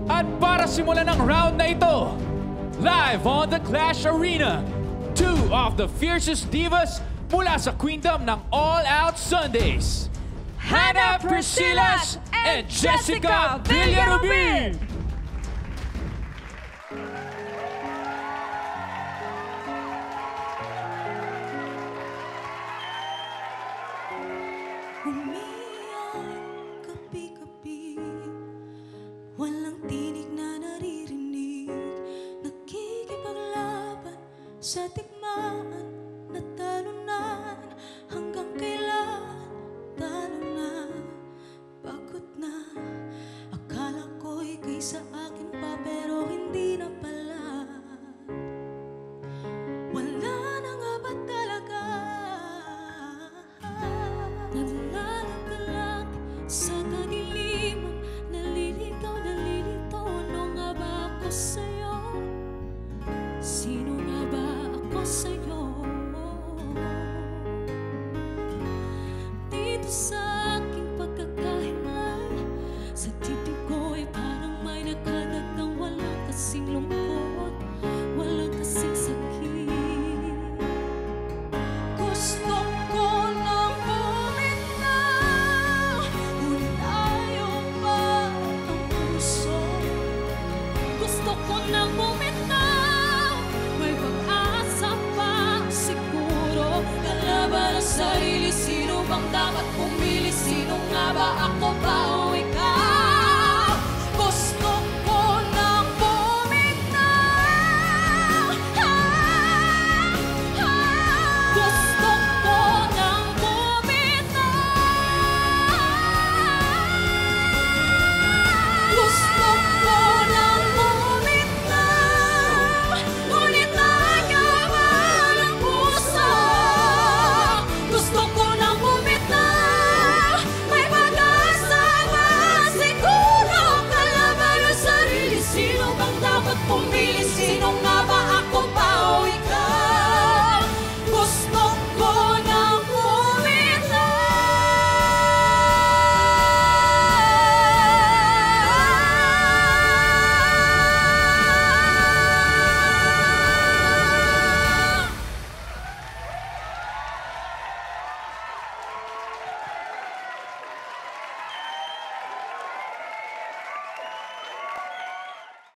At para simulan ang round na ito, live on the Clash Arena, two of the fiercest divas mula sa queendom ng All Out Sundays, Hannah Priscillas and Jessica Villarubin! Walang tinig na naririnig, nakikipaglaban sa tikmaan, natalunan, hanggang kailan talo na, pagod na. Akala ko'y kaysa akin pa pero hindi na